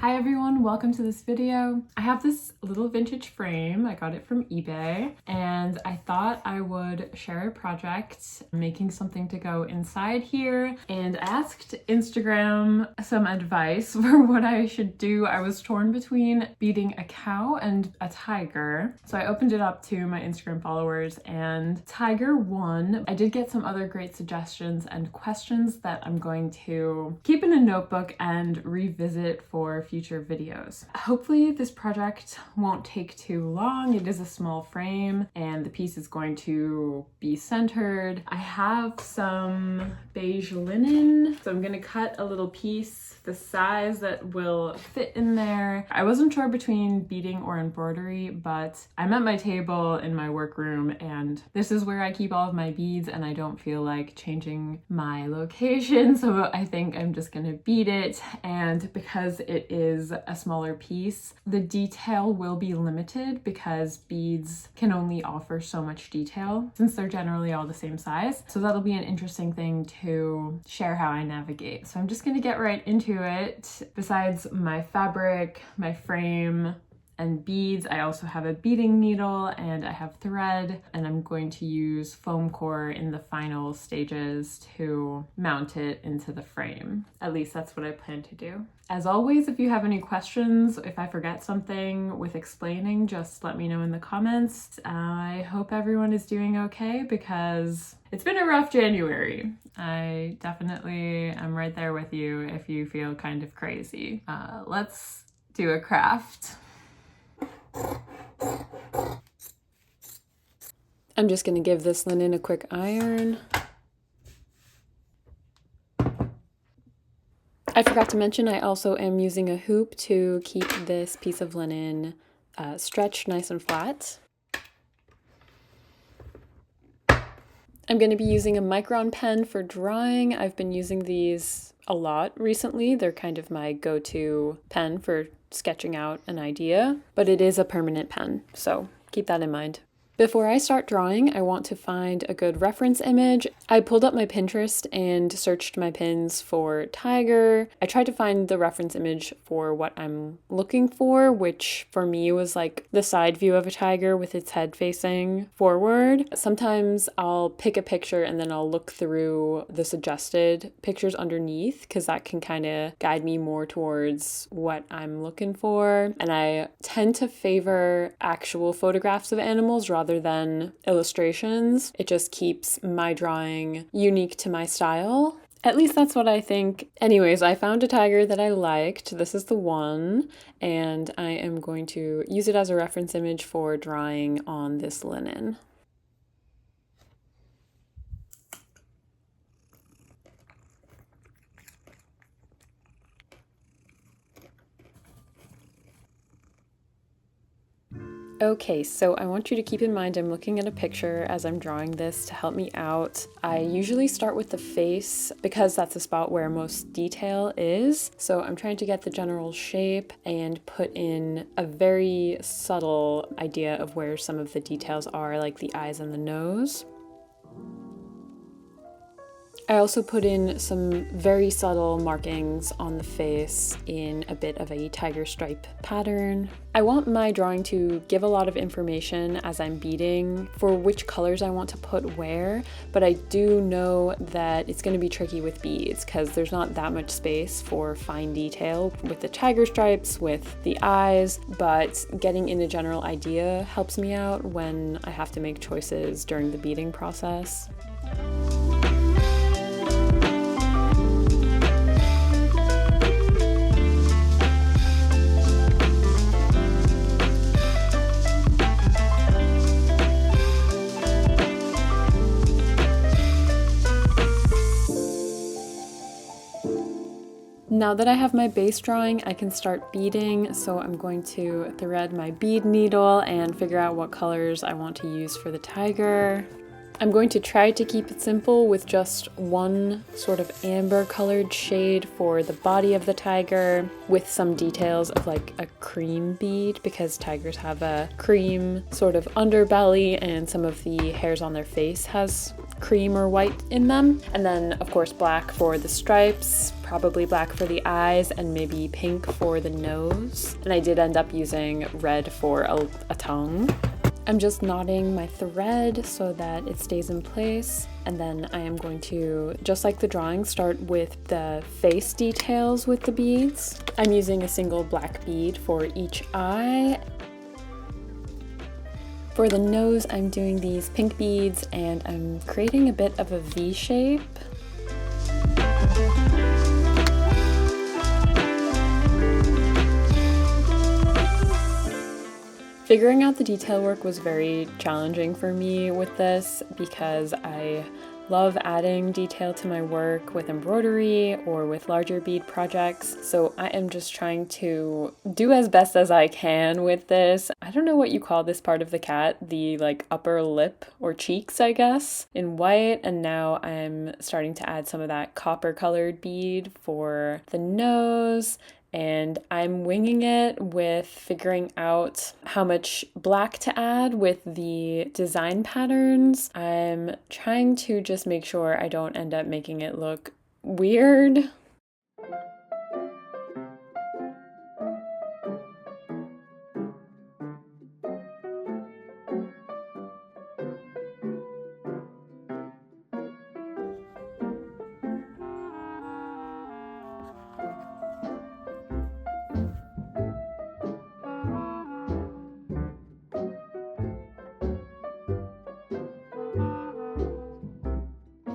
Hi everyone, welcome to this video. I have this little vintage frame. I got it from eBay and I thought I would share a project making something to go inside here, and I asked Instagram some advice for what I should do. I was torn between beading a cow and a tiger. So I opened it up to my Instagram followers and tiger won. I did get some other great suggestions and questions that I'm going to keep in a notebook and revisit for future videos. Hopefully this project won't take too long. It is a small frame and the piece is going to be centered. I have some beige linen, so I'm gonna cut a little piece the size that will fit in there. I wasn't sure between beading or embroidery, but I'm at my table in my workroom and this is where I keep all of my beads and I don't feel like changing my location, so I think I'm just gonna bead it. And because it is a smaller piece, the detail will be limited because beads can only offer so much detail since they're generally all the same size. So that'll be an interesting thing to share how I navigate. So I'm just gonna get right into it. Besides my fabric, my frame, and beads, I also have a beading needle and I have thread, and I'm going to use foam core in the final stages to mount it into the frame. At least that's what I plan to do. As always, if you have any questions, if I forget something with explaining, just let me know in the comments. I hope everyone is doing okay because it's been a rough January. I definitely am right there with you if you feel kind of crazy. Let's do a craft. I'm just gonna give this linen a quick iron. I forgot to mention I also am using a hoop to keep this piece of linen stretched nice and flat. I'm going to be using a micron pen for drawing. I've been using these a lot recently. They're kind of my go-to pen for sketching out an idea, but it is a permanent pen, so keep that in mind. Before I start drawing, I want to find a good reference image. I pulled up my Pinterest and searched my pins for tiger. I tried to find the reference image for what I'm looking for, which for me was like the side view of a tiger with its head facing forward. Sometimes I'll pick a picture and then I'll look through the suggested pictures underneath because that can kind of guide me more towards what I'm looking for. And I tend to favor actual photographs of animals rather than illustrations. It just keeps my drawing unique to my style. At least that's what I think. Anyways, I found a tiger that I liked. This is the one, and I am going to use it as a reference image for drawing on this linen. Okay, so I want you to keep in mind I'm looking at a picture as I'm drawing this to help me out. I usually start with the face because that's the spot where most detail is. So I'm trying to get the general shape and put in a very subtle idea of where some of the details are, like the eyes and the nose. I also put in some very subtle markings on the face in a bit of a tiger stripe pattern. I want my drawing to give a lot of information as I'm beading for which colors I want to put where, but I do know that it's going to be tricky with beads because there's not that much space for fine detail with the tiger stripes, with the eyes, but getting in a general idea helps me out when I have to make choices during the beading process. Now that I have my base drawing, I can start beading, so I'm going to thread my bead needle and figure out what colors I want to use for the tiger. I'm going to try to keep it simple with just one sort of amber colored shade for the body of the tiger with some details of like a cream bead because tigers have a cream sort of underbelly and some of the hairs on their face has cream or white in them. And then of course black for the stripes, probably black for the eyes, and maybe pink for the nose. And I did end up using red for a tongue. I'm just knotting my thread so that it stays in place. And then I am going to, just like the drawing, start with the face details with the beads. I'm using a single black bead for each eye. For the nose, I'm doing these pink beads and I'm creating a bit of a V shape. Figuring out the detail work was very challenging for me with this because I love adding detail to my work with embroidery or with larger bead projects. So I am just trying to do as best as I can with this. I don't know what you call this part of the cat, the like upper lip or cheeks, I guess, in white. And now I'm starting to add some of that copper colored bead for the nose. And I'm winging it with figuring out how much black to add with the design patterns. I'm trying to just make sure I don't end up making it look weird.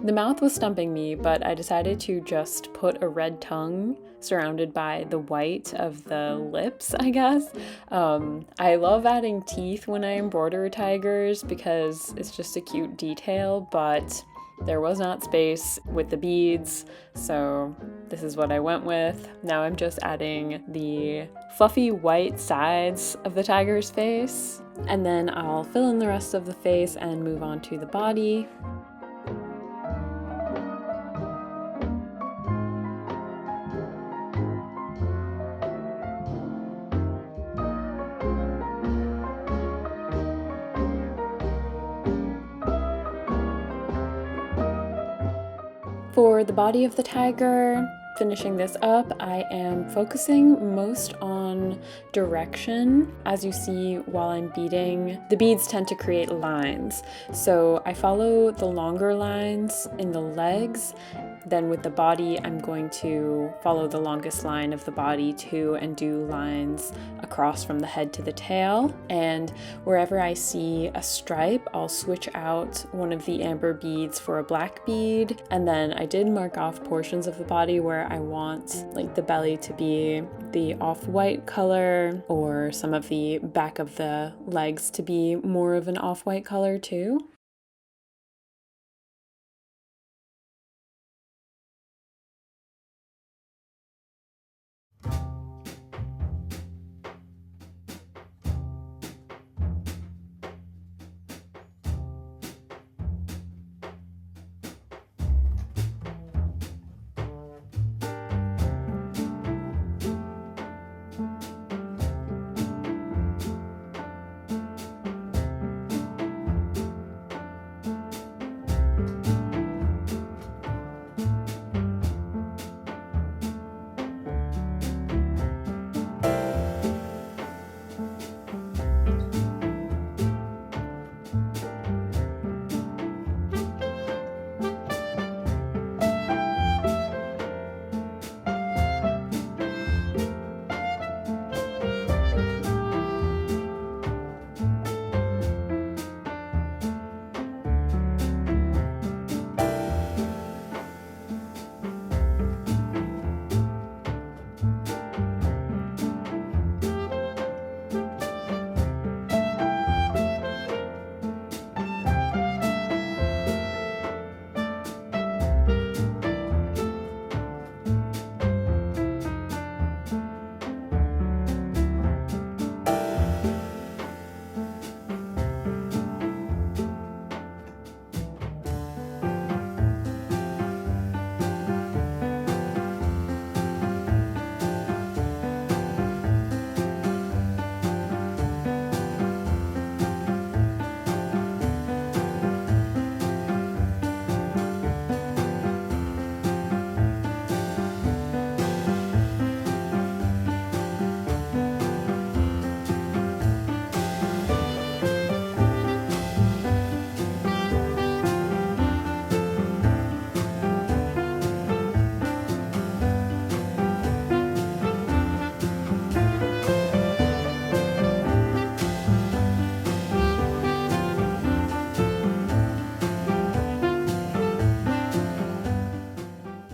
The mouth was stumping me, but I decided to just put a red tongue surrounded by the white of the lips, I guess. I love adding teeth when I embroider tigers because it's just a cute detail, but there was not space with the beads, so this is what I went with. Now I'm just adding the fluffy white sides of the tiger's face, and then I'll fill in the rest of the face and move on to the body. For the body of the tiger, finishing this up, I am focusing most on direction. As you see while I'm beading, the beads tend to create lines. So I follow the longer lines in the legs. Then with the body, I'm going to follow the longest line of the body too and do lines across from the head to the tail. And wherever I see a stripe, I'll switch out one of the amber beads for a black bead. And then I did mark off portions of the body where I want like the belly to be the off-white color, or some of the back of the legs to be more of an off-white color too.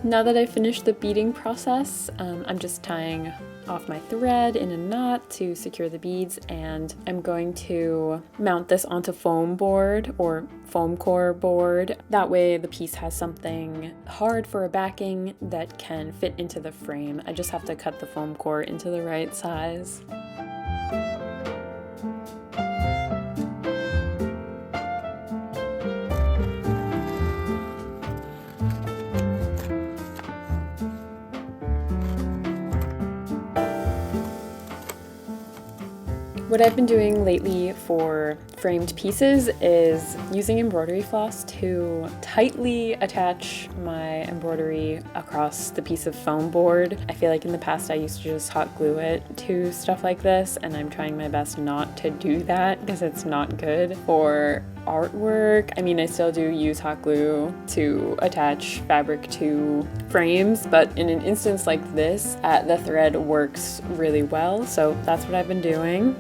Now that I finished the beading process, I'm just tying off my thread in a knot to secure the beads, and I'm going to mount this onto foam board or foam core board. That way the piece has something hard for a backing that can fit into the frame. I just have to cut the foam core into the right size. What I've been doing lately for framed pieces is using embroidery floss to tightly attach my embroidery across the piece of foam board. I feel like in the past I used to just hot glue it to stuff like this, and I'm trying my best not to do that because it's not good for artwork. I mean, I still do use hot glue to attach fabric to frames, but in an instance like this, the thread works really well, so that's what I've been doing.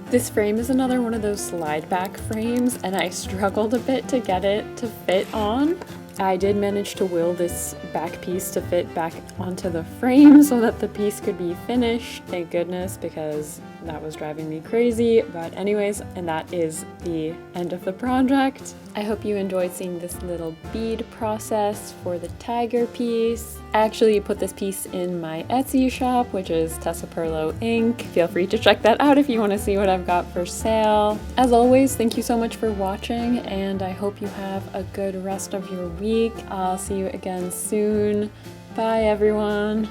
This frame is another one of those slide back frames, and I struggled a bit to get it to fit on. I did manage to will this back piece to fit back onto the frame so that the piece could be finished. Thank goodness, because that was driving me crazy. But anyways, and that is the end of the project. I hope you enjoyed seeing this little bead process for the tiger piece. I actually put this piece in my Etsy shop, which is Tessa Perlo Inc. Feel free to check that out if you want to see what I've got for sale. As always, thank you so much for watching, and I hope you have a good rest of your week. I'll see you again soon. Bye, everyone.